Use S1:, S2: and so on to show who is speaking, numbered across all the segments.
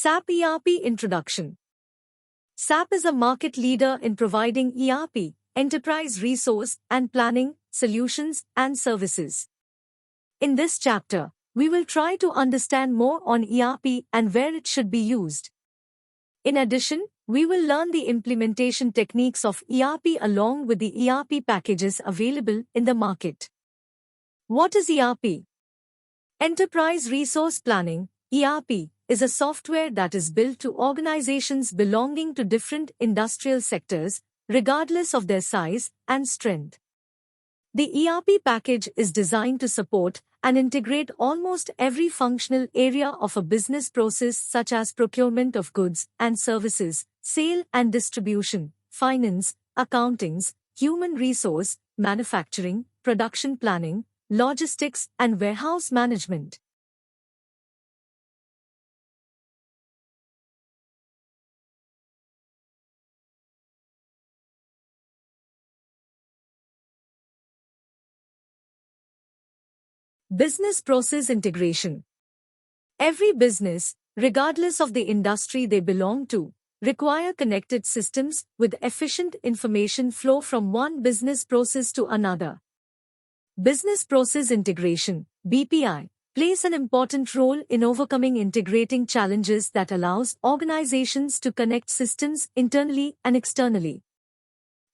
S1: SAP ERP Introduction. SAP is a market leader in providing ERP, enterprise resource and planning, solutions and services. In this chapter, we will try to understand more on ERP and where it should be used. In addition, we will learn the implementation techniques of ERP along with the ERP packages available in the market. What is ERP? Enterprise Resource Planning, ERP, is a software that is built to organizations belonging to different industrial sectors, regardless of their size and strength. The ERP package is designed to support and integrate almost every functional area of a business process such as procurement of goods and services, sale and distribution, finance, accountings, human resource, manufacturing, production planning, logistics and warehouse management. Business process integration. Every business, regardless of the industry they belong to, require connected systems with efficient information flow from one business process to another. Business process integration, BPI, plays an important role in overcoming integrating challenges that allows organizations to connect systems internally and externally.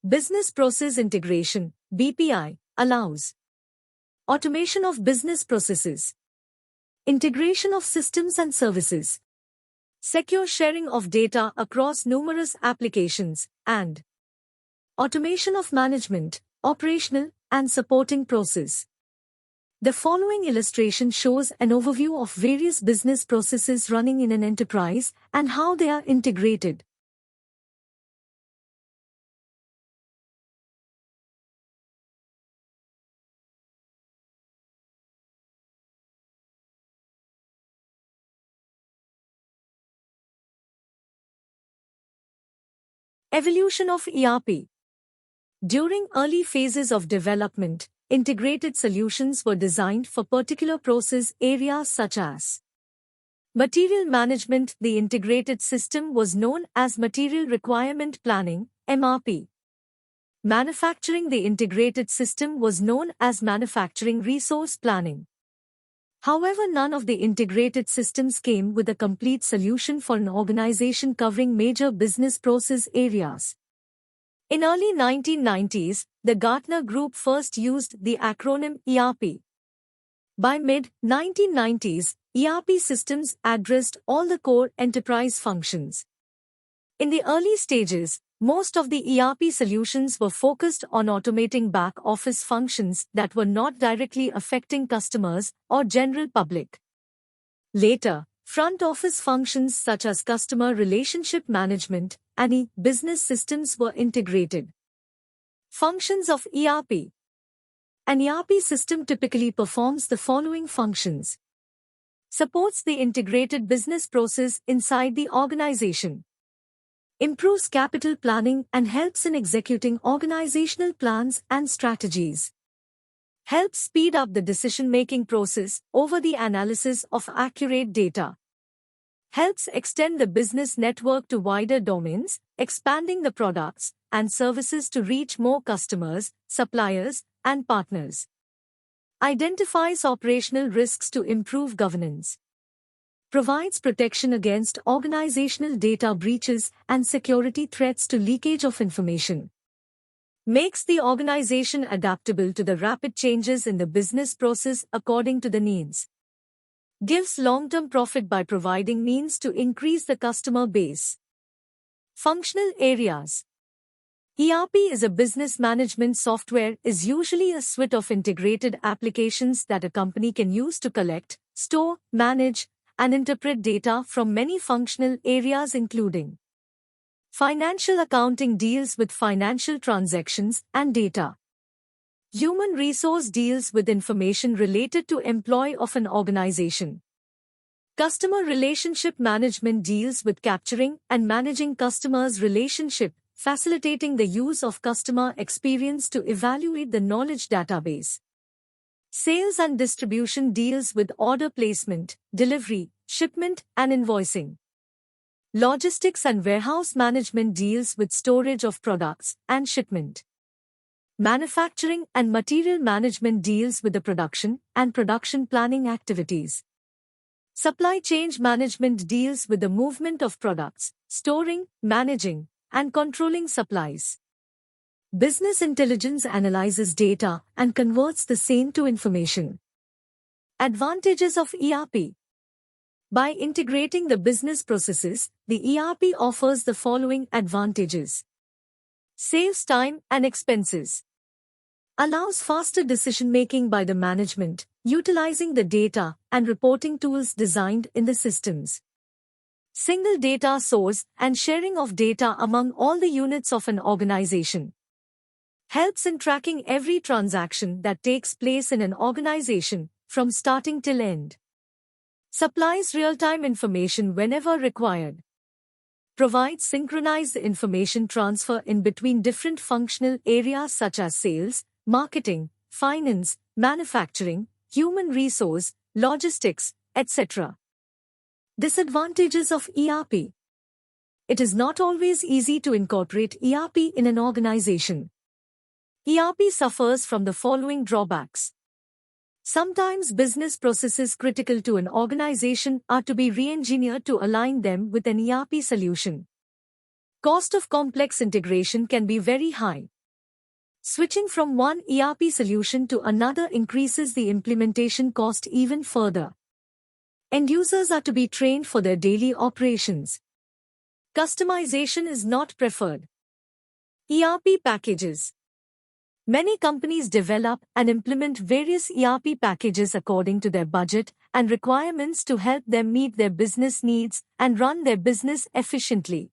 S1: Business process integration, BPI, allows automation of business processes, integration of systems and services, secure sharing of data across numerous applications, and automation of management, operational, and supporting process. The following illustration shows an overview of various business processes running in an enterprise and how they are integrated. Evolution of ERP. During early phases of development, integrated solutions were designed for particular process areas such as material management. The integrated system was known as Material Requirement Planning, MRP. Manufacturing. The integrated system was known as Manufacturing Resource Planning. However, none of the integrated systems came with a complete solution for an organization covering major business process areas. In early 1990s, the Gartner Group first used the acronym ERP. By mid-1990s, ERP systems addressed all the core enterprise functions. In the early stages, most of the ERP solutions were focused on automating back-office functions that were not directly affecting customers or general public. Later, front-office functions such as customer relationship management and e-business systems were integrated. Functions of ERP. An ERP system typically performs the following functions. Supports the integrated business process inside the organization. Improves capital planning and helps in executing organizational plans and strategies. Helps speed up the decision-making process over the analysis of accurate data. Helps extend the business network to wider domains, expanding the products and services to reach more customers, suppliers, and partners. Identifies operational risks to improve governance. Provides protection against organizational data breaches and security threats to leakage of information. Makes the organization adaptable to the rapid changes in the business process according to the needs. Gives long-term profit by providing means to increase the customer base. Functional areas. ERP is a business management software, is usually a suite of integrated applications that a company can use to collect, store, manage, and interpret data from many functional areas including financial accounting deals with financial transactions and data. Human resource deals with information related to employee of an organization. Customer relationship management deals with capturing and managing customers' relationship, facilitating the use of customer experience to evaluate the knowledge database. Sales and distribution deals with order placement, delivery, shipment, and invoicing. Logistics and warehouse management deals with storage of products and shipment. Manufacturing and material management deals with the production and production planning activities. Supply chain management deals with the movement of products, storing, managing, and controlling supplies. Business intelligence analyzes data and converts the same to information. Advantages of ERP. By integrating the business processes, the ERP offers the following advantages. Saves time and expenses. Allows faster decision-making by the management, utilizing the data and reporting tools designed in the systems. Single data source and sharing of data among all the units of an organization. Helps in tracking every transaction that takes place in an organization, from starting till end. Supplies real-time information whenever required. Provides synchronized information transfer in between different functional areas such as sales, marketing, finance, manufacturing, human resource, logistics, etc. Disadvantages of ERP. It is not always easy to incorporate ERP in an organization. ERP suffers from the following drawbacks. Sometimes business processes critical to an organization are to be re-engineered to align them with an ERP solution. Cost of complex integration can be very high. Switching from one ERP solution to another increases the implementation cost even further. End users are to be trained for their daily operations. Customization is not preferred. ERP packages. Many companies develop and implement various ERP packages according to their budget and requirements to help them meet their business needs and run their business efficiently.